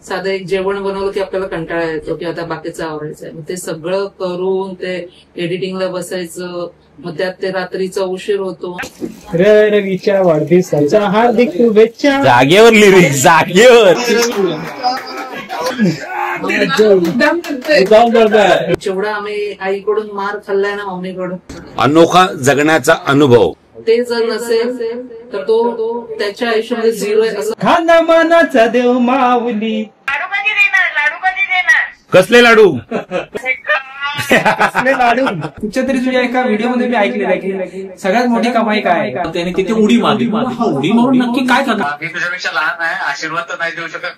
साधं एक जेवण बनवलं की आपल्याला कंटाळा येतो की आता बाकीचं आवरायचं आहे. मग ते सगळं करून ते एडिटिंगला बसायचं, मग त्यात ते रात्रीचा उशीर होतो. रवीच्या वाढदिवसाच्या हार्दिक शुभेच्छा. जागेवर लिरिक जागेवर जेवढा आम्ही आईकडून मार खाल्लाय ना मम्मीकडून, अनोखा जगण्याचा अनुभव ते जर नसेल तर तो त्याच्या आयुष्यामध्ये झिरो आहे असं. खाना मानाचा देव माऊली. लाडू कधी देणार? लाडू कधी देणार? कसले लाडू? लाडू तुझ्या एका व्हिडिओ मध्ये मी ऐकलेलं आहे की सगळ्यात मोठी कमाई काय आहे? त्याने तिथे उडी मारली. उडी मारून नक्की काय करणार? मी तुझ्यापेक्षा लहान आहे, आशीर्वाद तर नाही देऊ शकत.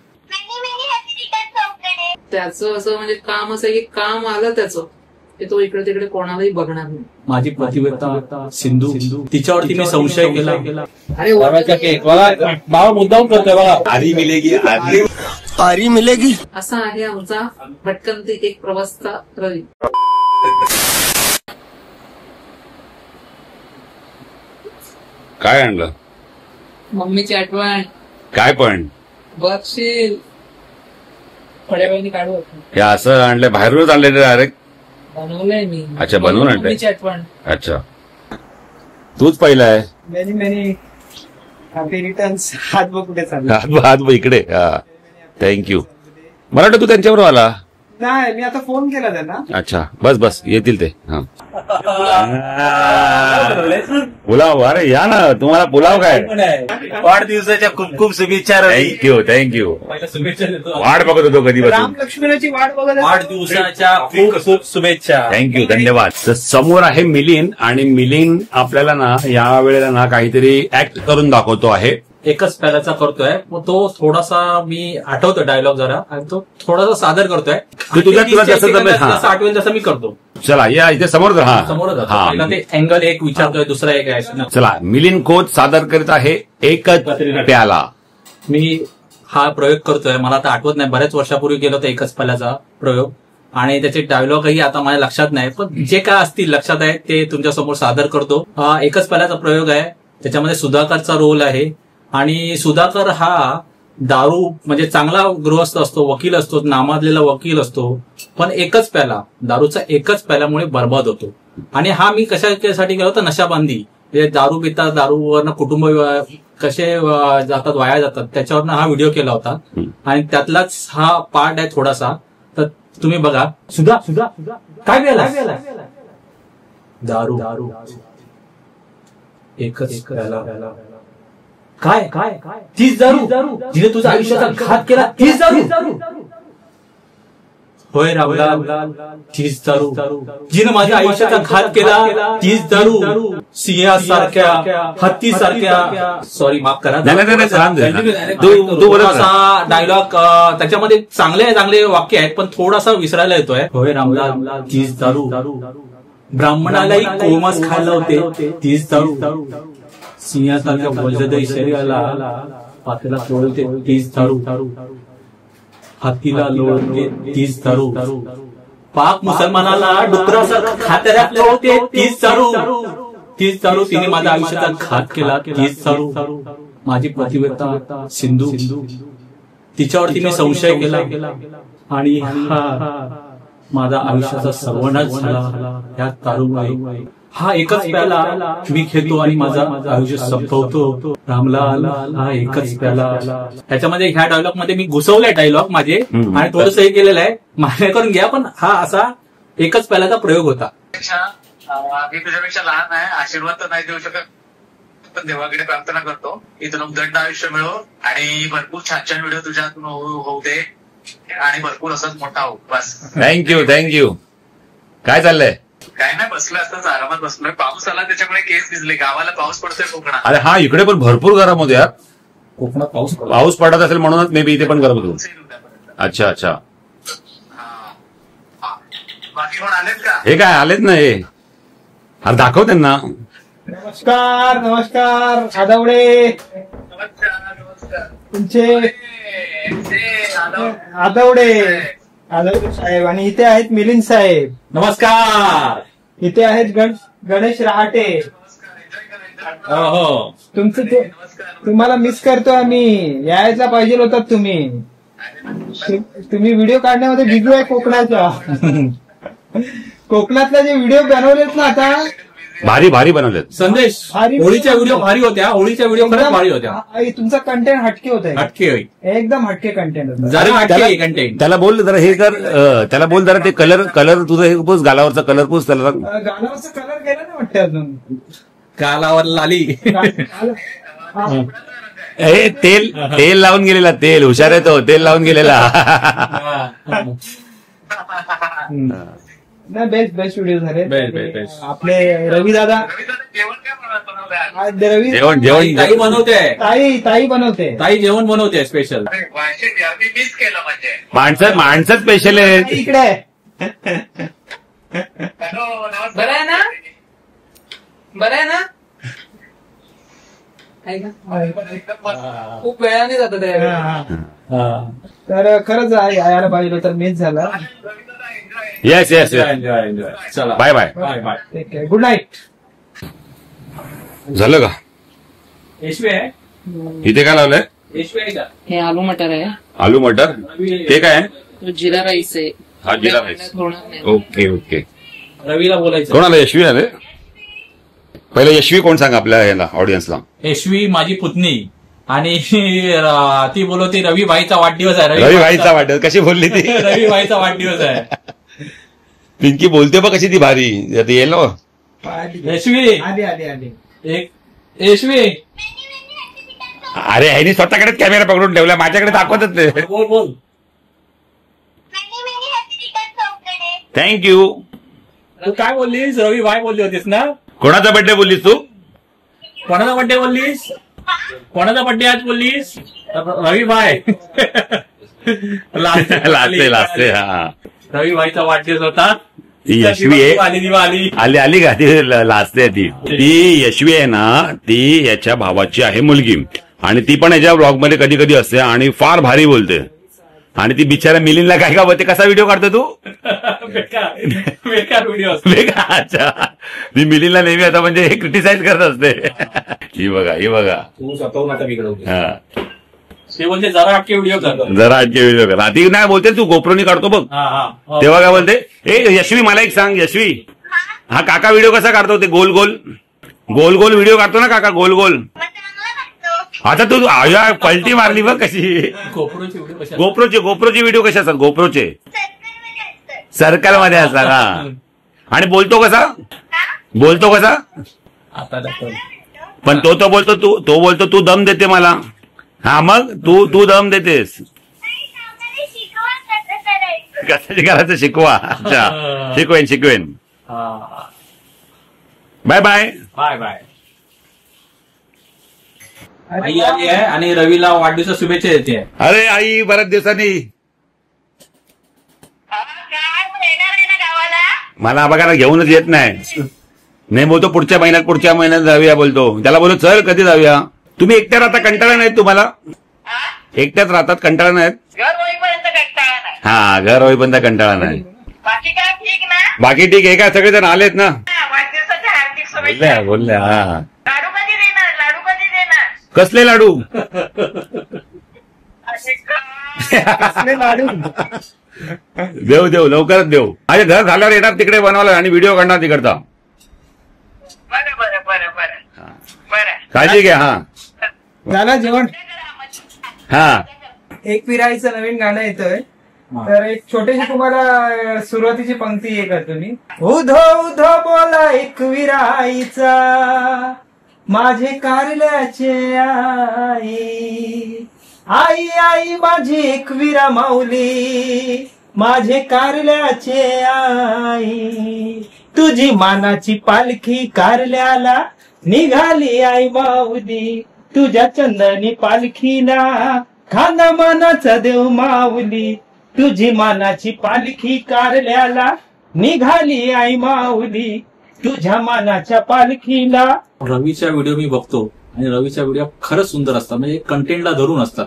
त्याचं असं म्हणजे काम असं की काम आलं त्याचं की तो इकडे तिकडे कोणालाही बघणार नाही. माझी प्रतिव्यता सिंधू, तिच्यावरती मी संशय केला. अरे बाबा मुद्दाम करतोय बघा. आरी मिलेगी आरी मिलेगी. असा आहे आमचा भटकंती एक प्रवासचा रवी. काय आणलं? मम्मीची आठवण. काय पण बघशील थोड्या वेळाने काढू आपण. हे असं आणलंय? बाहेरूनच आणलेलं डायरेक्ट? बनवलंय मी. अच्छा, बनवून आणलंय. मम्मीची आठवण. अच्छा, तूच पहिला आहे. Many many happy returns. हात बघ कुठे चालला. हात इकडे. हा, थँक्यू. मला वाटतं तू त्यांच्यावर आला. नाही, मी आता फोन केला त्यांना. अच्छा, बस येतील ते. हा, पुलाव. अरे या ना, तुम्हाला पुलाव काय? वाढदिवसाच्या खूप खूप शुभेच्छा. थँक्यू. वाट बघत होतो कधीपासून. राम लक्ष्मणाची वाट बघत. वाढदिवसाच्या खूप खूप शुभेच्छा. थँक्यू, धन्यवाद. तर समोर आहे मिलिंद, आणि मिलिंद आपल्याला ना या वेळेला ना काहीतरी ऍक्ट करून दाखवतो आहे. एकच प्यालाचा करतोय. मग तो थोडासा मी आठवतो डायलॉग जरा, आणि तो थोडासा सादर करतोय. तुला जसं आठवेल तसं मी करतो. चला या इथे समोर. समोरच हा, ते अँगल एक विचारतोय, दुसरा एक आहे. चला, मिलिंद कोच सादर करीत आहे एकच प्याला. मी हा प्रयोग करतोय. मला आता आठवत नाही, बऱ्याच वर्षापूर्वी केला होता एकच प्यालाचा प्रयोग, आणि त्याचे डायलॉगही आता माझ्या लक्षात नाही, पण जे काय असतील लक्षात आहे ते तुमच्या समोर सादर करतो. हा एकच प्यालाचा प्रयोग आहे. त्याच्यामध्ये सुधाकरचा रोल आहे, आणि सुधाकर हा दारू म्हणजे चांगला गृहस्थ असतो, वकील असतो, नामाजलेला वकील असतो, पण एकच प्याला, दारूचा एकच प्याल्यामुळे बर्बाद होतो. आणि हा मी कशासाठी केला होता? नशाबंदी. दारू पिता, दारूवरनं कुटुंब कसे जातात, वाया जातात, त्याच्यावरनं हा व्हिडिओ केला होता, आणि त्यातलाच हा पार्ट आहे थोडासा. तर तुम्ही बघा. सुधा काय प्याला? दारू एकच प्याला. काय तीच दारू जिने तुझ्या आयुष्याचा घात केला, तीच दारू. होय रामलाल, तीच दारू जिने माझ्या आयुष्याचा घात केला, तीच दारू. सिंहासारख्या, हत्तीसारख्या, सॉरी माफ करा, थोडासा डायलॉग त्याच्यामध्ये चांगले वाक्य आहेत, पण थोडासा विसरायला येतोय. होय रामलाल, तीच दारू. ब्राह्मणालाही कोमास खायला होते, तीच दारू. सिंहासारख्या वजनदारी शरीराला पातेला लोळते, तीच दारू. हातीला लोळते, तीच दारू. पाक मुसलमानाला डुकरासारखा खात्याला होते, तीच दारू. तीच दारू तिने माझ्या आयुष्याचा घात केला, तीच दारू. माझी प्रतिव्यता सिंधू, तिच्यावरती मी संशय केला, आणि माझा आयुष्याचा सर्वनाश झाला या दारूमुळे. हा एकच प्याला मी घेतो आणि माझं आयुष्य संपवतो. रामलाल, हा एकच प्याला. त्याच्यामध्ये ह्या डायलॉग मध्ये मी घुसवलाय डायलॉग माझे, आणि थोडंसं हे केलेलं आहे, मान्य करून घ्या, पण हा असा एकच प्यालाचा प्रयोग होता. मी तुझ्यापेक्षा लहान आहे, आशीर्वाद तर नाही देऊ शकत, पण देवाकडे प्रार्थना करतो इथून उदंड आयुष्य मिळो, आणि भरपूर छान छान व्हिडिओ तुझ्यातून होऊ दे, आणि भरपूर असंच मोठा हो. बस. थँक्यू. काय चाललंय? काय नाही, बसलोय असंच आरामात बसलोय. पाऊस आला त्याच्यामुळे केस भिजले. गावाला पाऊस पडतोय कोकणात. अरे हा, इकडे पण भरपूर गरम होते यार. कोकणात पाऊस पडत असेल म्हणूनच मे बी इथे पण गरम होतो. अच्छा. बाकी कोण आलेत का? हे काय आलेत ना हे? अरे दाखव त्यांना. नमस्कार आदवडे. तुमचे आदवडे साहेब, आणि इथे आहेत मिलिंद साहेब. नमस्कार. इथे आहेत गणेश रहाटे. हो, तुम्हाला मिस करतो आम्ही. यायला पाहिजे होतात तुम्ही. तुम्ही व्हिडिओ काढण्यामध्ये बिझी आहे कोकणाच्या. कोकणातले जे व्हिडिओ बनवलेत ना आता भारी भारी बनवलेत. संदेश भारी- होळीच्या व्हिडिओ भारी होत्या. होळीच्या व्हिडिओ खरंच भारी होत्या. तुमचा कंटेंट हटके होत आहे. हटके होई एकदम हटके कंटेंट होता. जरा हटके कंटेंट. त्याला बोल जरा हे कर, त्याला बोल जरा ते कलर तुझं हे पुस, गालावरचा कलर पुस त्याला. गाण्यावरचा कलर गेला ना वाटतं अजून. कालावर लाली. हे तेल लावून गेलेला, तेल हुशार आहे तो, तेल लावून गेलेला. नाही बेस्ट व्हिडिओ झाले. बेस्ट. आपले रवी दादा जेवण काय बनवलं? आज रवी जेवण ताई बनवते. ताई बनवते. ताई जेवण बनवते स्पेशल. अरे वाशिट यार, मी मिस केलं म्हणजे. माणसं स्पेशल आहे. इकडे हॅलो, नमस्कार. बरं आहे ना? बरं आहे ना? आहे का? एकदम मस्त. खूप वेळाने जातं त्या. तर खरंच यायला पाहिजे तर मिस झाला. Yes enjoy. चला बाय बाय. बाय. ठीक आहे. Good night. झालं का? यशवी आहे. इथे काय लावलंय? यशवी आहे का? हे आलू मटर आहे. आलू मटर. ते काय आहे? तो जिरा राईस आहे. हा जिरा राईस. होणार नाही. ओके. रवीला बोलायचं. कोण आलं? यशवी आले. पहिलं यशवी कोण सांग आपल्या याला ऑडियन्सला. यशवी माझी पुतणी आणि ती बोलवती रवी भाईचा वाढदिवस आहे. रवी भाईचा वाटत कशी बोलली ती. रवी भाईचा वाढदिवस आहे. पिंकी बोलते बघ कशी ती भारी. आता येईल ना. यशवी आली. एक यशवी अरे ह्यानी स्वतःकडेच कॅमेरा पकडून ठेवला, माझ्याकडे दाखवतच नाही. बोल. थँक्यू. तू काय बोललीस? रवी भाई बोलली होतीस ना? कोणाचा बर्थडे बोललीस तू? कोणाचा बड्डे बोललीस? कोणाचा बड्डे आज बोललीस? रवी भाई. लाजते. हा रवी भाईचा वाढदिवस होता. ती यशवी आहे. आली का? ती लाजते. ती यशवी आहे ना, ती याच्या भावाची आहे मुलगी आणि ती पण याच्या ब्लॉग मध्ये कधी कधी असते आणि फार भारी बोलते. आणि ती बिचारा मिलिंदला काय का बोलते, कसा व्हिडिओ काढतो तू? बेकार व्हिडिओ. अच्छा, ती मिलिंदला नेहमी आता म्हणजे हे क्रिटिसाइज करत असते. ही बघा. तू स्वतःहून आता बिघडवतो. हा ते बोलते जरा अटके व्हिडिओ करतो. जरा आजचे व्हिडिओ कर. ती नाही बोलते तू गोप्रोनी काढतो बघ. तेव्हा काय बोलते, ए यशवी मला एक सांग यशवी, हा काका व्हिडिओ कसा काढतो? ते गोल गोल व्हिडिओ काढतो ना काका, गोल. आता तू पलटी मारली बघ कशी. गोप्रोचे व्हिडिओ कसे असतात? गोप्रोचे सर्कल मध्ये असतात. हा आणि बोलतो कसा? आता पण तो बोलतो तू दम देते मला. हा मग तू दम देतेस. कसं करायचं शिकवा. अच्छा शिकवेन. बाय. आई आली आहे आणि रवीला वाढदिवसा शुभेच्छा देते. अरे आई बऱ्याच दिवसांनी. काय येणार आहे ना गावाला? मला बघायला घेऊनच येत नाही बोलतो पुढच्या महिन्यात जाऊया बोलतो. त्याला बोलतो चल कधी जाऊया. तुम्ही एकट्या राहता, कंटाळा नाहीत तुम्हाला? एकट्याच राहतात, कंटाळा नाहीत? घर होईपर्यंत कंटाळा नाही. हा घर होईपर्यंत कंटाळा नाही. बाकी काय ठीक ना? बाकी ठीक आहे का? सगळेजण आलेत ना? वाढदिवसाच्या हार्दिक शुभेच्छा. बोलल्या. हा लाडू कधी देणार? कसले लाडू? असे का? देऊ लवकरच देऊ. माझे घर झाल्यावर येणार तिकडे बनवायला आणि व्हिडिओ काढणार तिकडचा. बरं. काळजी घ्या. हा झालं जेवण? हा एक विराईचं नवीन गाणं येतोय. तर एक छोटीशी तुम्हाला सुरुवातीची पंक्ती हे करतो मी. उधो बोला एक विराईचा, माझे कारल्याचे आई माझी एक विरा माऊली, माझे कारल्याचे आई. तुझी मानाची पालखी कारल्याला निघाली आई माऊली, तुझ्या चंदनी पालखीला खांदा मानाचा देव माऊली, तुझी मानाची पालखी कारल्याला निघाली आई माऊली, तुझ्या मानाच्या पालखीला. रवीच्या व्हिडिओ मी बघतो आणि रवीच्या व्हिडिओ खरंच सुंदर असतात. म्हणजे कंटेंटला धरून असतात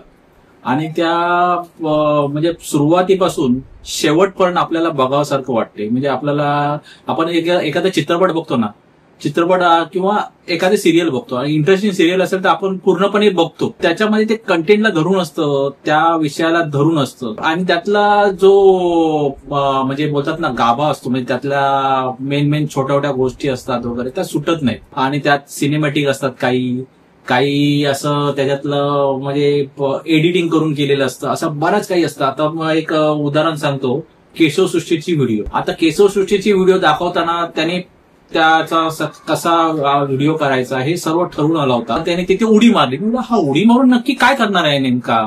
आणि त्या म्हणजे सुरुवातीपासून शेवटपर्यंत आपल्याला बघावासारखं वाटते. म्हणजे आपण एखादा चित्रपट बघतो ना, चित्रपट किंवा एखादी सिरियल बघतो आणि इंटरेस्टिंग सिरियल असेल तर आपण पूर्णपणे बघतो. त्याच्यामध्ये ते कंटेंटला धरून असतं, त्या विषयाला धरून असतं आणि त्यातला जो म्हणजे बोलतात ना गाभा असतो, म्हणजे त्यातल्या मेन छोट्या छोट्या गोष्टी असतात वगैरे त्या सुटत नाहीत आणि त्यात सिनेमॅटिक असतात काही असं त्याच्यातलं म्हणजे एडिटिंग करून केलेलं असतं, असं बराच काही असतं. आता मग एक उदाहरण सांगतो, केशवसृष्टीची व्हिडिओ. आता केशवसृष्टीची व्हिडिओ दाखवताना त्याने त्याचा कसा व्हिडिओ करायचा हे सर्व ठरवून आला होता. त्याने तिथे उडी मारली. हा उडी मारून नक्की काय करणार आहे नेमका,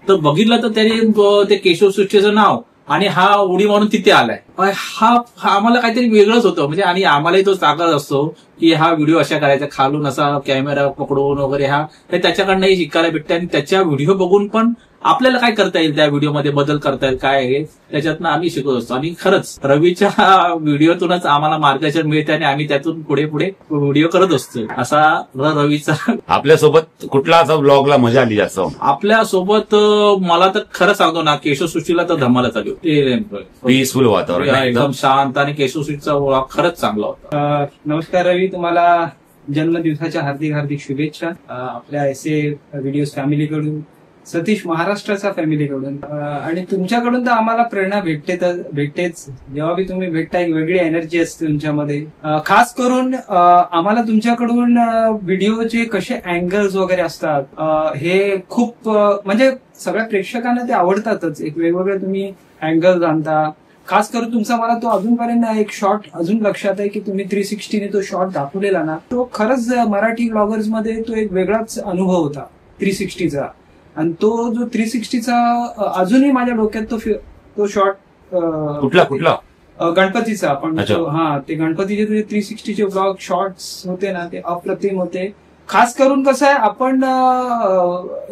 तर बघितलं तर त्याने ते केशवसृष्टीचं नाव आणि हा उडी मारून तिथे आलाय. हा आम्हाला काहीतरी वेगळंच होतं म्हणजे, आणि आम्हालाही तो ताकद असतो की हा व्हिडिओ अशा करायचा, खालून असा कॅमेरा पकडून वगैरे. हे त्याच्याकडनंही शिकायला भेटते आणि त्याच्या व्हिडिओ बघून पण आपल्याला काय करता येईल, त्या व्हिडिओमध्ये बदल करता येईल काय आहे त्याच्यातनं आम्ही शिकत असतो. आणि खरंच रवीच्या व्हिडिओतूनच आम्हाला मार्गदर्शन मिळते आणि आम्ही त्यातून पुढे व्हिडिओ करत असतो. असा रवीचा. आपल्यासोबत कुठला असा ब्लॉगला मजा आली जास्त? आपल्यासोबत मला तर खरं सांगतो ना, केशवसृष्टीला तर धमालच आली. पीसफुल वातावरण, एकदम शांत, आणि केशवसृष्टीचा व्लॉग खरंच चांगला होता. नमस्कार रवी, तुम्हाला जन्मदिवसाच्या हार्दिक हार्दिक शुभेच्छा. आपल्या एसए व्हिडिओज फॅमिलीकडून, सतीश महाराष्ट्राचा फॅमिलीकडून, आणि तुमच्याकडून तर आम्हाला प्रेरणा भेटतेच. जेव्हा बी तुम्ही भेटता एक वेगळी एनर्जी असते तुमच्यामध्ये. खास करून आम्हाला तुमच्याकडून व्हिडिओचे कसे अँगल्स वगैरे असतात हे खूप म्हणजे सगळ्या प्रेक्षकांना ते आवडतातच. एक वेगवेगळे तुम्ही अँगल्स आणता. खास करून तुमचा मला तो अजूनपर्यंत एक शॉट अजून लक्षात आहे की तुम्ही 360 ने तो शॉट दाखवलेला ना, तो खरंच मराठी ब्लॉगर्स मध्ये तो एक वेगळाच अनुभव होता 360चा. आणि तो जो 360चा अजूनही माझ्या डोक्यात तो शॉट कुठला गणपतीचा आपण ते गणपतीचे तुझे 360चे ब्लॉग शॉर्ट्स होते ना, ते अप्रतिम होते. खास करून कसं आहे, आपण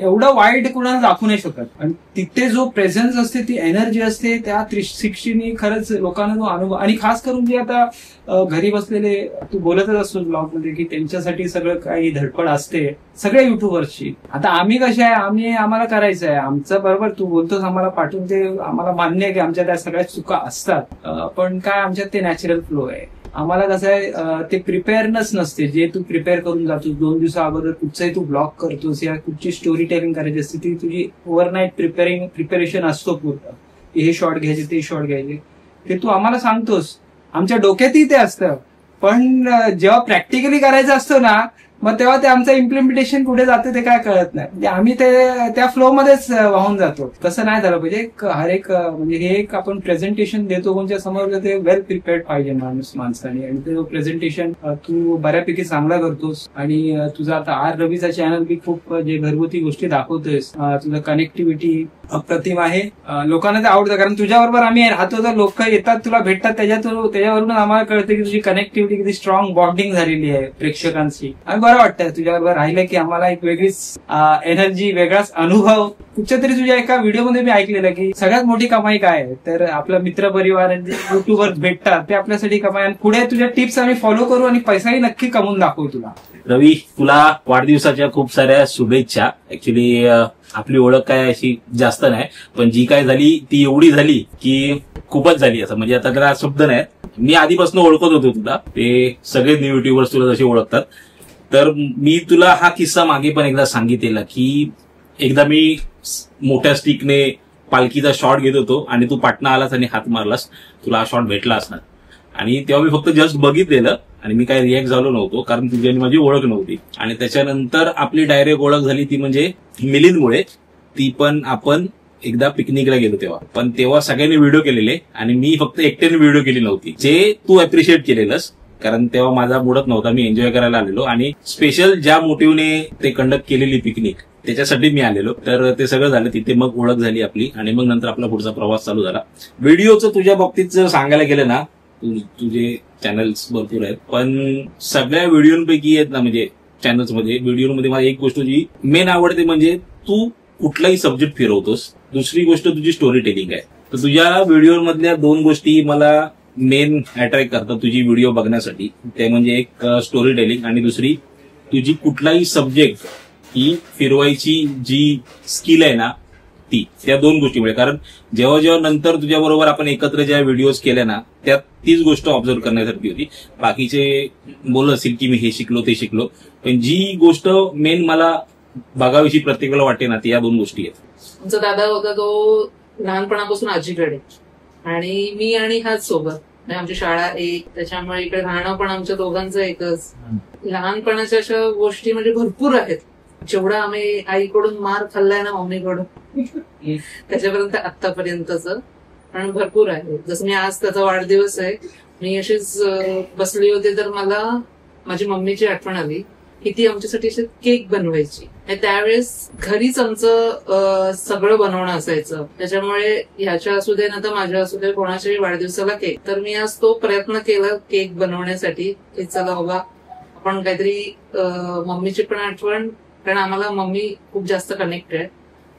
एवढं वाईट कुणाला दाखवू नाही शकत, आणि तिथे जो प्रेझेन्स असते, ती एनर्जी असते त्या 360नी खरंच लोकांना तो अनुभव. आणि खास करून जे आता घरी बसलेले, तू बोलतच असतो ब्लॉग मध्ये की त्यांच्यासाठी सगळं काही धडपड असते सगळ्या युट्यूबर्सची. आता आम्ही कसे आहे, आम्हाला करायचं आहे आमचं, बरोबर तू बोलतोस आम्हाला पाठवून, ते आम्हाला मान्य आहे की आमच्या त्या सगळ्या चुका असतात, पण काय आमच्यात ते नॅचरल फ्लो आहे. आम्हाला कसं आहे, ते प्रिपेअरनेस नसते. जे तू प्रिपेअर करून जातोस 2 दिवसा अगोदर, कुठचाही तू ब्लॉग करतोस या कुठची स्टोरी टेलिंग करायची असते, ती तुझी ओव्हरनाईट प्रिपेरेशन असतो पूर्ण. हे शॉट घ्यायचे, ते शॉट घ्यायचे, ते तू आम्हाला सांगतोस. आमच्या डोक्यातही ते असतं, पण जेव्हा प्रॅक्टिकली करायचं असतं ना, मग तेव्हा ते आमचं इम्प्लिमेंटेशन कुठे जाते ते काय कळत नाही. म्हणजे आम्ही त्या फ्लो मध्येच वाहून जातो. तसं नाही झालं पाहिजे. हर एक म्हणजे हे एक आपण प्रेझेंटेशन देतो कोणत्या समोर, ते वेल प्रिपेअर्ड पाहिजे माणसाने, आणि ते प्रेझेंटेशन तू बऱ्यापैकी चांगला करतोस. आणि तुझा आता रवीचा चॅनल बी खूप जे घरगुती गोष्टी दाखवतोयस, तुझं कनेक्टिव्हिटी अप्रतिम आहे. लोकांना ते आवडतं, कारण तुझ्याबरोबर आम्ही राहतो तर लोक येतात, तुला भेटतात, त्याच्यावरून आम्हाला कळतं की तुझी कनेक्टिव्हिटी किती स्ट्रॉंग बॉन्डिंग झालेली आहे प्रेक्षकांशी. आणि बरं वाटतं तुझ्याबरोबर राहिलं की आम्हाला एक वेगळीच एनर्जी, वेगळाच अनुभव. कुठच्या तरी तुझ्या एका व्हिडिओमध्ये मी ऐकलेलं की सगळ्यात मोठी कमाई काय आहे, तर आपला मित्रपरिवार जे युट्यूबर भेटतात ते आपल्यासाठी कमाई. आणि पुढे तुझ्या टिप्स आम्ही फॉलो करू आणि पैसाही नक्की कमवून दाखवू तुला. रवी, तुला वाढदिवसाच्या खूप साऱ्या शुभेच्छा. ऍक्च्युली आपली ओळख काय अशी जास्त नाही, पण जी काय झाली ती एवढी झाली की खूपच झाली. असं म्हणजे आता त्याला शब्द नाही. मी आधीपासून ओळखत होतो तुला, ते सगळे न्यू युट्यूबर्स तुला जसे ओळखतात. तर मी तुला हा किस्सा मागे पण एकदा सांगितलेला की एकदा मी मोठ्या स्टिकने पालखीचा शॉट घेत होतो आणि तू पाटणा आलास आणि हात मारलास, तुला हा शॉट भेटला असणार. आणि तेव्हा मी फक्त जस्ट बघितलेलं आणि मी काही रिॲक्ट झालो नव्हतो, कारण तुझी माझी ओळख नव्हती. आणि त्याच्यानंतर आपली डायरेक्ट ओळख झाली ती म्हणजे मिलिंदमुळे. ती पण आपण एकदा पिकनिकला गेलो तेव्हा, पण तेव्हा सगळ्यांनी व्हिडिओ केलेले आणि मी फक्त एकट्याने व्हिडिओ केली नव्हती, जे तू अप्रिशिएट केलेलंस. कारण तेव्हा माझा मूडच नव्हता, मी एन्जॉय करायला आलेलो आणि स्पेशल ज्या मोटिव्हने ते कंडक्ट केलेली पिकनिक त्याच्यासाठी मी आलेलो. तर ते सगळं झालं तिथे, मग ओळख झाली आपली आणि मग नंतर आपला पुढचा प्रवास चालू झाला. व्हिडिओचं तुझ्या बाबतीत जर सांगायला गेलं ना, तुझे चॅनल्स भरपूर आहेत, पण सगळ्या व्हिडिओपैकी आहेत ना, म्हणजे चॅनल्समध्ये व्हिडिओमध्ये मला एक गोष्ट जी मेन आवडते म्हणजे तू कुठलाही सब्जेक्ट फिरवतोस. दुसरी गोष्ट तुझी स्टोरी टेलिंग आहे. तर तुझ्या व्हिडिओमधल्या 2 गोष्टी मला मेन अट्रॅक्ट करतात तुझी व्हिडिओ बघण्यासाठी. ते म्हणजे एक स्टोरी टेलिंग आणि दुसरी तुझी कुठलाही सब्जेक्ट ही फिरवायची जी स्किल आहे ना, त्या दोन गोष्टीमुळे. कारण जेव्हा जेव्हा नंतर तुझ्या बरोबर आपण एकत्र ज्या व्हिडिओज केल्या ना, त्यात तीच गोष्ट ऑब्झर्व करण्यासारखी होती. बाकीचे बोलत असतील की मी हे शिकलो ते शिकलो, पण जी गोष्ट मेन मला बघाविषयी प्रत्येक वेळेला वाटते ना, ती या दोन गोष्टी आहेत. आमचा दादा होता तो लहानपणापासून आजीकडे, आणि मी आणि हाच सोबत. आमची शाळा एक, त्याच्यामुळे इकडे राहणं पण आमच्या दोघांचं एकच. लहानपणाच्या अशा गोष्टी म्हणजे भरपूर आहेत. जेवढा आम्ही आईकडून मार खाल्लाय ना मम्मीकडून, त्याच्यापर्यंत आतापर्यंतच पण भरपूर आहे. जसं मी आज त्याचा वाढदिवस आहे, मी अशीच बसली होती तर मला माझी मम्मीची आठवण आली की ती आमच्यासाठी असे केक बनवायची. त्यावेळेस घरीच आमचं सगळं बनवणं असायचं. त्याच्यामुळे ह्याच्या असू दे ना तर माझ्या असू दे कोणाच्याही वाढदिवसाला केक, तर मी आज तो प्रयत्न केला केक बनवण्यासाठी की चला बाबा आपण काहीतरी मम्मीची पण आठवण, कारण आम्हाला मम्मी खूप जास्त कनेक्ट आहे,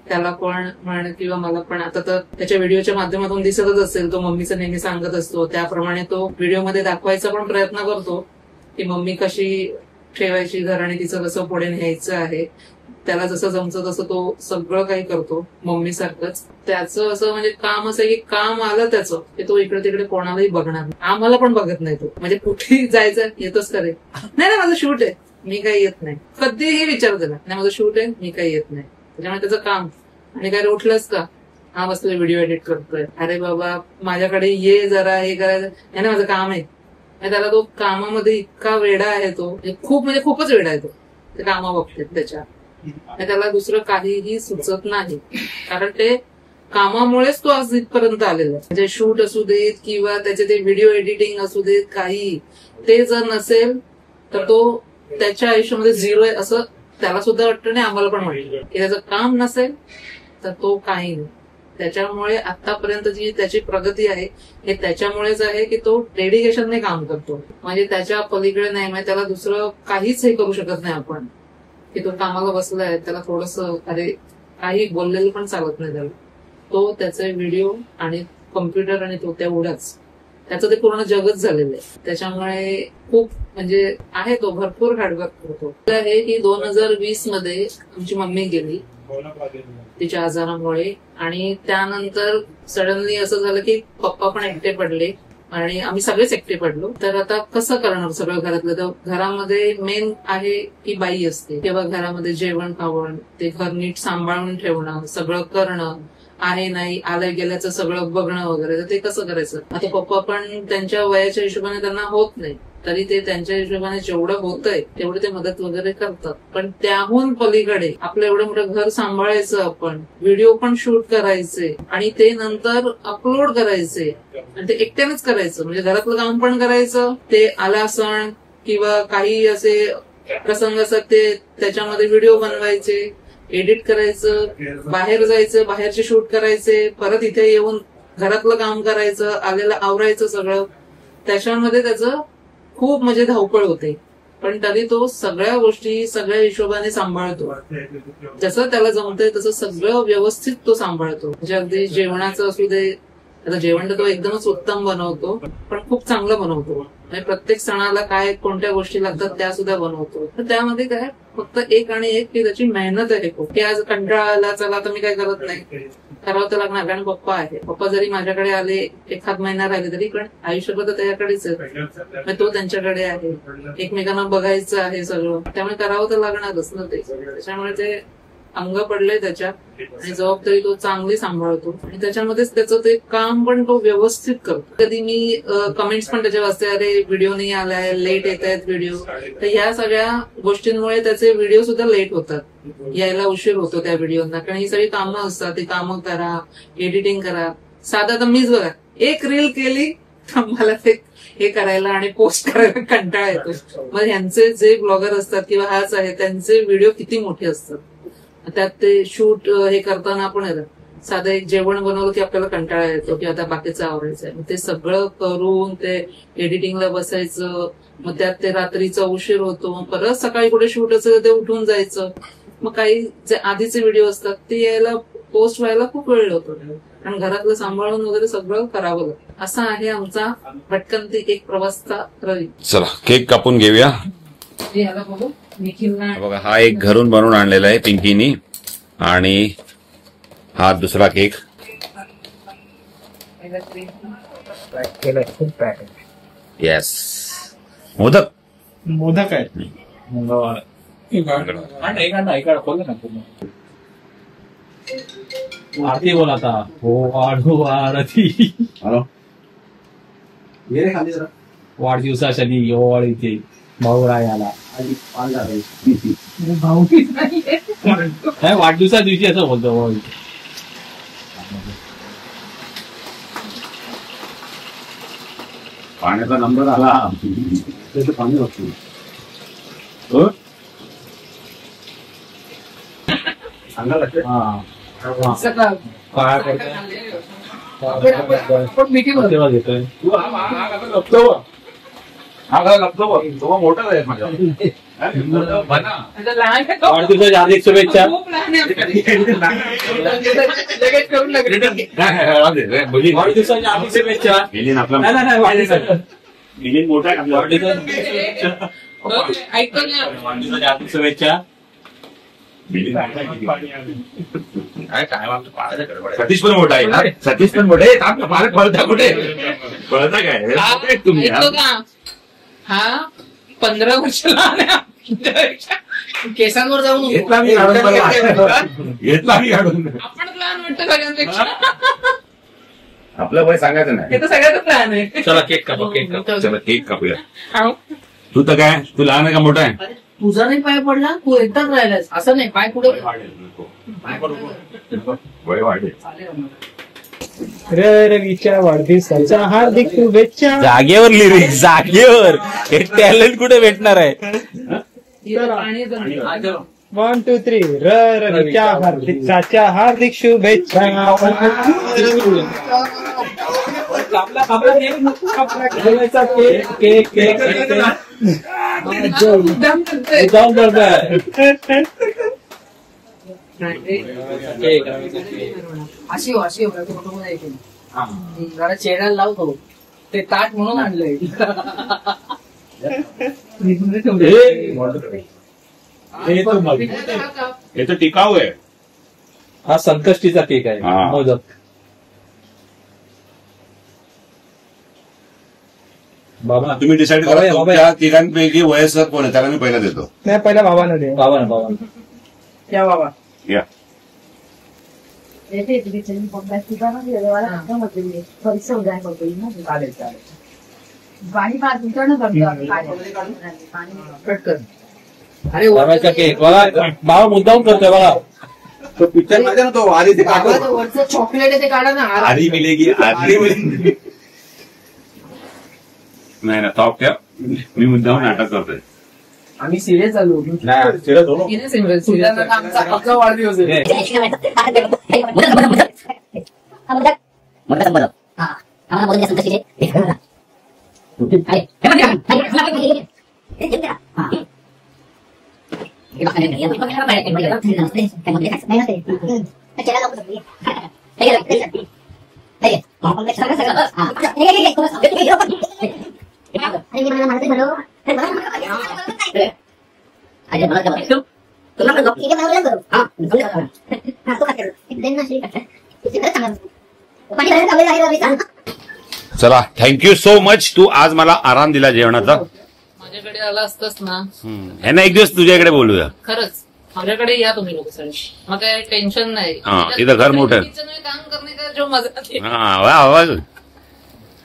त्याला पण म्हण किंवा मला पण. आता तर त्याच्या व्हिडिओच्या माध्यमातून दिसतच असेल, तो मम्मीचं नेहमी सांगत असतो, त्याप्रमाणे तो व्हिडिओमध्ये दाखवायचा पण प्रयत्न करतो की मम्मी कशी ठेवायची घर आणि तिचं कसं पुढे न्यायचं आहे. त्याला जसं जमतं तसं तो सगळं काही करतो मम्मी सारखंच. त्याचं असं म्हणजे काम असं की काम आलं त्याचं की तो इकडे तिकडे कोणालाही बघणार, आम्हाला पण बघत नाही तो. म्हणजे कुठेही जायचं येतोच करे, नाही माझं शूट आहे मी काही येत नाही, कधीही विचार केला नाही माझं शूट आहे मी काही येत नाही. त्याच्यामुळे त्याचं काम. आणि काय उठलंच का हा बसलं व्हिडिओ एडिट करतोय, अरे बाबा माझ्याकडे ये जरा हे करायचं, नाही माझं काम आहे. त्याला तो कामामध्ये इतका वेडा आहे, तो खूप म्हणजे खूपच वेडा आहे तो, ते कामा बघते त्याच्या. त्याला दुसरं काहीही सुचत नाही, कारण ते कामामुळेच तो आज इथपर्यंत आलेला आहे. म्हणजे शूट असू देत किंवा त्याचे ते व्हिडिओ एडिटिंग असू देत, काही ते जर नसेल तर तो त्याच्या आयुष्यामध्ये झिरो आहे असं त्याला सुद्धा वाटतं नाही आम्हाला पण वाटतं. की त्याचं काम नसेल तर तो काही नाही. त्याच्यामुळे आतापर्यंत जी त्याची प्रगती आहे हे त्याच्यामुळेच आहे की तो डेडिकेशनने काम करतो. म्हणजे त्याच्या पलीकडे नाही, म्हणजे त्याला दुसरं काहीच हे करू शकत नाही आपण, की तो कामाला बसलाय त्याला थोडंसं अरे काही बोललेलं पण चालत नाही त्याला. तो त्याचे व्हिडिओ आणि कम्प्युटर आणि तो तेवढाच, त्याचं ते पूर्ण जगच झालेलं आहे. त्याच्यामुळे खूप म्हणजे आहे तो भरपूर हार्डवर्क करतो. हे की 2020 मध्ये आमची मम्मी गेली तिच्या आजारामुळे, आणि त्यानंतर सडनली असं झालं की पप्पा पण एकटे पडले आणि आम्ही सगळेच एकटे पडलो. तर आता कसं करणार सगळं घरातलं. तर घरामध्ये मेन आहे की बाई असते, किंवा घरामध्ये जेवण खावण, ते घर नीट सांभाळून ठेवणं, सगळं करणं आहे नाही आलं गेल्याचं सगळं बघणं वगैरे. तर ते कसं करायचं. आता पप्पा पण त्यांच्या वयाच्या हिशोबाने त्यांना होत नाही, तरी ते त्यांच्या हिशोबाने जेवढं होतंय तेवढं ते मदत वगैरे करतात. पण त्याहून पलीकडे आपलं एवढं मोठं घर सांभाळायचं, आपण व्हिडिओ पण शूट करायचे आणि ते नंतर अपलोड करायचे, आणि ते एकट्यानेच करायचं. म्हणजे घरातलं काम पण करायचं, ते आला सण किंवा काही असे प्रसंग असतात ते त्याच्यामध्ये व्हिडिओ बनवायचे, एडिट करायचं, बाहेर जायचं, बाहेरचे शूट करायचे, परत इथे येऊन घरातलं काम करायचं, आलेलं आवरायचं सगळं. त्याच्यामध्ये त्याचं खूप म्हणजे धावपळ होते, पण तरी तो सगळ्या गोष्टी सगळ्या हिशोबाने सांभाळतो. जसं त्याला जमतंय तसं सगळं व्यवस्थित तो सांभाळतो. म्हणजे अगदी जेवणाचं असू दे, आता जेवण तर तो एकदमच उत्तम बनवतो, पण खूप चांगलं बनवतो. म्हणजे प्रत्येक सणाला काय कोणत्या गोष्टी लागतात त्या सुद्धा बनवतो. तर त्यामध्ये काय फक्त एक आणि एक की त्याची मेहनत आहे खूप. की आज कंटाळा आला चला तर मी काय करत नाही, करावं तर लागणार, कारण पप्पा आहे. पप्पा जरी माझ्याकडे आले एखाद महिना राहिले तरी पण आयुष्यभर तर त्याच्याकडेच आहे, तो त्यांच्याकडे आहे, एकमेकांना बघायचं आहे सगळं, त्यामुळे करावं तर लागणारच ना ते. त्याच्यामुळे ते अंग पडलंय त्याच्या, आणि जबाबदारी तो चांगली सांभाळतो, आणि त्याच्यामध्येच त्याचं ते काम पण तो व्यवस्थित करतो. कधी मी कमेंट्स पण त्याच्या वाचते, अरे व्हिडिओ नाही आलाय, लेट येत आहेत व्हिडिओ. तर या सगळ्या गोष्टींमुळे त्याचे व्हिडिओ सुद्धा लेट होतात, यायला उशीर होतो त्या व्हिडिओना, कारण ही सगळी कामं असतात. ती कामं करा, एडिटिंग करा. साधा तर मीच बघा एक रील केली तर मला ते हे करायला आणि पोस्ट करायला कंटाळा येतो. मग ह्यांचे जे ब्लॉगर असतात किंवा हाच आहे त्यांचे व्हिडिओ किती मोठे असतात, त्यात ते शूट हे करताना आपण साधं एक जेवण बनवलं की आपल्याला कंटाळा येतो की आता बाकीचं आवडायचं आहे. ते सगळं करून ते एडिटिंगला बसायचं, मग त्यात ते रात्रीचा उशीर होतो, मग परत सकाळी कुठे शूट असेल ते उठून जायचं. मग काही जे आधीचे व्हिडिओ असतात ते यायला पोस्ट व्हायला खूप वेळ होतो, कारण घरातलं सांभाळून वगैरे सगळं करावं लागतं. असा आहे आमचा भटकंती एक प्रवासचा रवी. चला केक कापून घेऊया. याला बघू निखिलला बघा, हा एक घरून बनवून आणलेला आहे पिंकीनी, आणि हा दुसरा केक. येस. मोदक मोदक आहे. आरती बोल आता. हो आरती. वाढदिवसासाठी ओवाळी ते भाऊरायाला वाढदिवसा दिवशी असं बोलतो ओवाळी. पाण्याचा नंबर आला. त्याचं पाणी वाटतं. घेतोय वाढदिवसाच्या हार्दिक शुभेच्छा. वाढदिवसाच्या हार्दिक शुभेच्छा. वाढदिवसाच्या हार्दिक शुभेच्छा. सतीश पण मोठा आहे. सतीश पण मोठे पालक पळता कुठे पळता काय तुम्ही हा 15 वर्ष लहान आहे. केसांवर जाऊन घेतला मी काढून. आपणच लहान वाटतं सगळ्यांपेक्षा. आपलं वय सांगायचं नाही. हे तर सगळ्यातच लहान आहे. चला केक कापा. केक कापा. चला केक कापूया. तू तर काय तू लहान आहे का मोठा आहे. तुझा नाही पाय पडला तू एकटाच राहिलास. असं नाही पाय पुढे वय वाढेल. रवीच्या वाढदिवसाच्या हार्दिक शुभेच्छा. जागेवर लिरिक्स जागेवर. हे टॅलेंट कुठे भेटणार आहे. 1 2 3 रवीच्या वाढदिवसाच्या हार्दिक शुभेच्छा. केक केक जाऊन करताय. अशी जरा चेहऱ्याला लावतो ते ताट म्हणून आणलंय. हे तर टिकाऊ आहे. हा संकष्टीचा केक आहे. मोदक. बाबा तुम्ही डिसाईड करा तुमच्या तिघांपैकी वयस्कर कोण आहे त्याला मी पहिला देतो. नाही पहिला भावाला दे. बाबा या बाबा या अरे बाबाचा केक बघा. बाबा मुद्दाम करतोय बघा. तो पिक्चर मध्ये ना तो आधी ते वरचं चॉकलेट आहे ते काढा ना. आधी मिलेगी आधी मिलेगी. नाही ना टॉप त्या मी मुद्दाम नाटक करतोय. आम्ही सिरियस झालो. आमचा पक्का वाढदिवस आहे. चला थँक्यू सो मच. तू आज मला आराम दिला जेवणाचा. माझ्याकडे आला असतस ना. ह्यांना एक दिवस तुझ्याकडे बोलूया. खरंच माझ्याकडे या तुम्ही लोक सगळे. मग काय टेन्शन नाही. इथं घर मोठं. काम करणे का जो मजा. हा वा वा.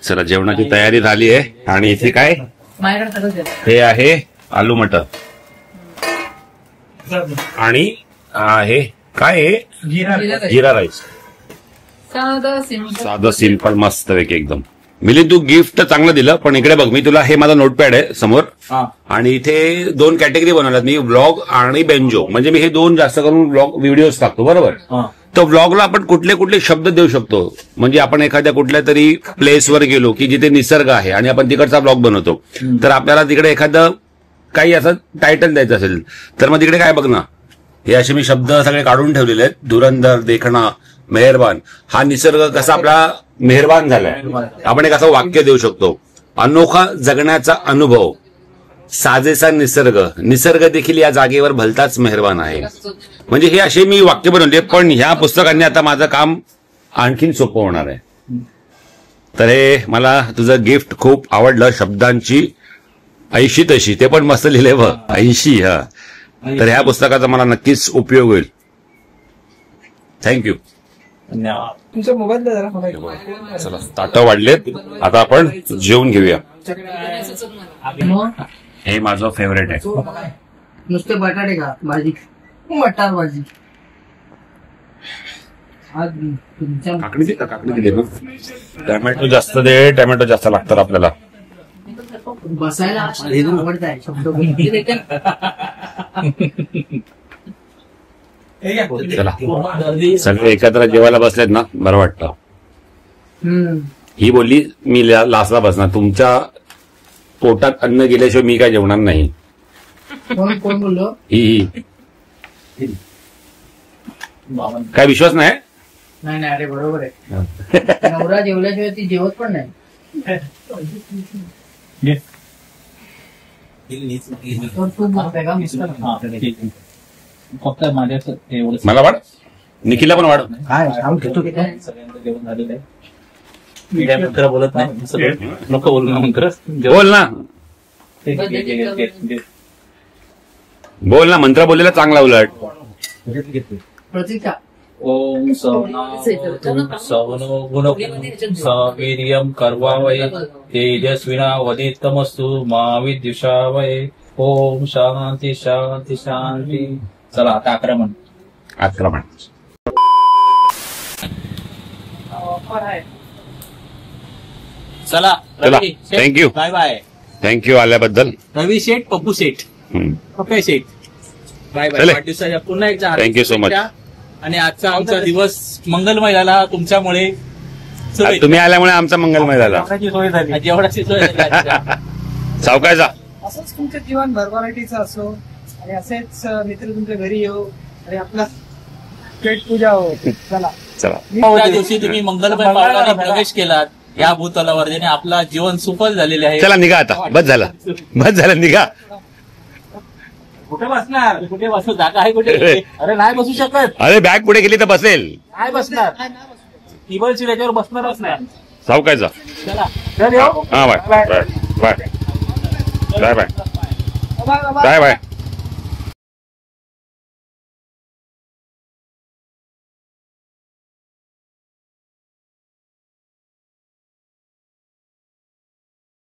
चला जेवणाची तयारी झाली आहे. आणि इथे काय माझ्याकडे हे आहे आलू मटर आणि हे काय आहे जिरा राईस. साधं सिंपल मस्त पैकी एकदम. मिलिंद तू गिफ्ट चांगलं दिलं. पण इकडे बघ मी तुला हे माझा नोटपॅड आहे समोर. आणि इथे 2 कॅटेगरी बनवल्यात मी. व्लॉग आणि बेंजो. म्हणजे मी हे 2 जास्त करून व्लॉग व्हिडिओज टाकतो बरोबर. तर व्लॉगला आपण कुठले कुठले शब्द देऊ शकतो. म्हणजे आपण एखाद्या कुठल्या तरी प्लेसवर गेलो की जिथे निसर्ग आहे आणि आपण तिकडचा व्लॉग बनवतो. तर आपल्याला तिकडे एखादं काही असं टायटल द्यायचं असेल तर मग तिकडे काय बघ ना हे असे मी शब्द सगळे काढून ठेवलेले आहेत. धुरंधर, देखणा, मेहरबान. हा निसर्ग कसा आपला मेहरबान झालाय. आपण एक असं वाक्य देऊ शकतो. अनोखा जगण्याचा अनुभव. साजेसा निसर्ग, निसर्ग देखील या जागेवर भलताच मेहरबान आहे. म्हणजे हे असे मी वाक्य बनवले, पण ह्या पुस्तकांनी आता माझं काम आणखीन सोपं होणार आहे. तर हे मला तुझं गिफ्ट खूप आवडलं. शब्दांची ऐशी तशी, ते पण मस्त लिहिले बघ, 80. हा, तर ह्या पुस्तकाचा मला नक्कीच उपयोग होईल. थँक्यू. धन्यवाद. तुमचा मोबाईल द्या जरा मला. चला, ताटं वाढलेत, आता आपण जेवून घेऊया. हे माझं फेवरेट आहे. नुसते बटाटे का भाजी, मटार भाजी. आज तुमच्या काकडी दे का? काकडी दिली ना. टॅमॅटो जास्त दे, टॅमॅटो जास्त लागतात आपल्याला. बसायला आवडत आहे शब्द. चला, सगळे एकत्र जेवायला बसलेत ना, बरं वाटतं. ही बोलली मी लास्टला बसणार, तुमच्या पोटात अन्न गेल्याशिवाय मी काय जेवणार नाही. कोण बोललो? ही काय विश्वास नाही? नाही अरे बरोबर आहे. नवरा जेवल्याशिवाय ती जेवत पण नाही. तर तू बोलताय का मिस्टर? फक्त माझ्या एवढं मला वाढ, निखिलला पण वाढ. काय सांग घेतो की काय? सगळ्यांचं जेवण झालेलं आहे. मीडिया मंत्र बोलत नाही, नको बोलू ना मंत्र. बोल ना, बोल ना, मंत्र बोललेला चांगला उलट. प्रतीक्षा. ओम सवनो गुणो सवीर्यं कर्वावै तेजस्विनावधीतमस्तु मा विद्विषावै. ओम शांती शांती शांती. चला आता आक्रमण. आक्रमण. चला चला, थँक्यू. Bye bye. थँक्यू आल्याबद्दल. Ravi Sheth, Pappu Sheth, Pappe Sheth, bye bye. चले. वाढदिवसाच्या पुन्हा एकदा Thank you so much. आणि आजचा आमचा दिवस मंगलमय झाला तुमच्यामुळे. तुम्ही आल्यामुळे आमचा मंगलमय झाला. सोय झाली, जेवणाची सोय झाली. सावकायचा. असंच तुमचं जीवन भरभराटीचं असो आणि असेच मित्र तुमच्या घरी येऊ आणि आपला पेट पूजा हो. चला चला, त्या दिवशी तुम्ही मंगलमय मार्गाने प्रवेश केलात या भूतलावर, ज्याने आपला जीवन सुफल झालेले आहे. चला निघा आता, बस झालं, बस झालं, निघा. कुठे बसणार? कुठे बसू? जागा आहे कुठे? अरे नाही बसू शकत. अरे बॅग पुढे गेली तर बसेल. नाही बसणार. टेबलची त्याच्यावर बसणारच नाही. सावकायचा. चला चल येऊ. हा, bye bye bye bye bye bye bye.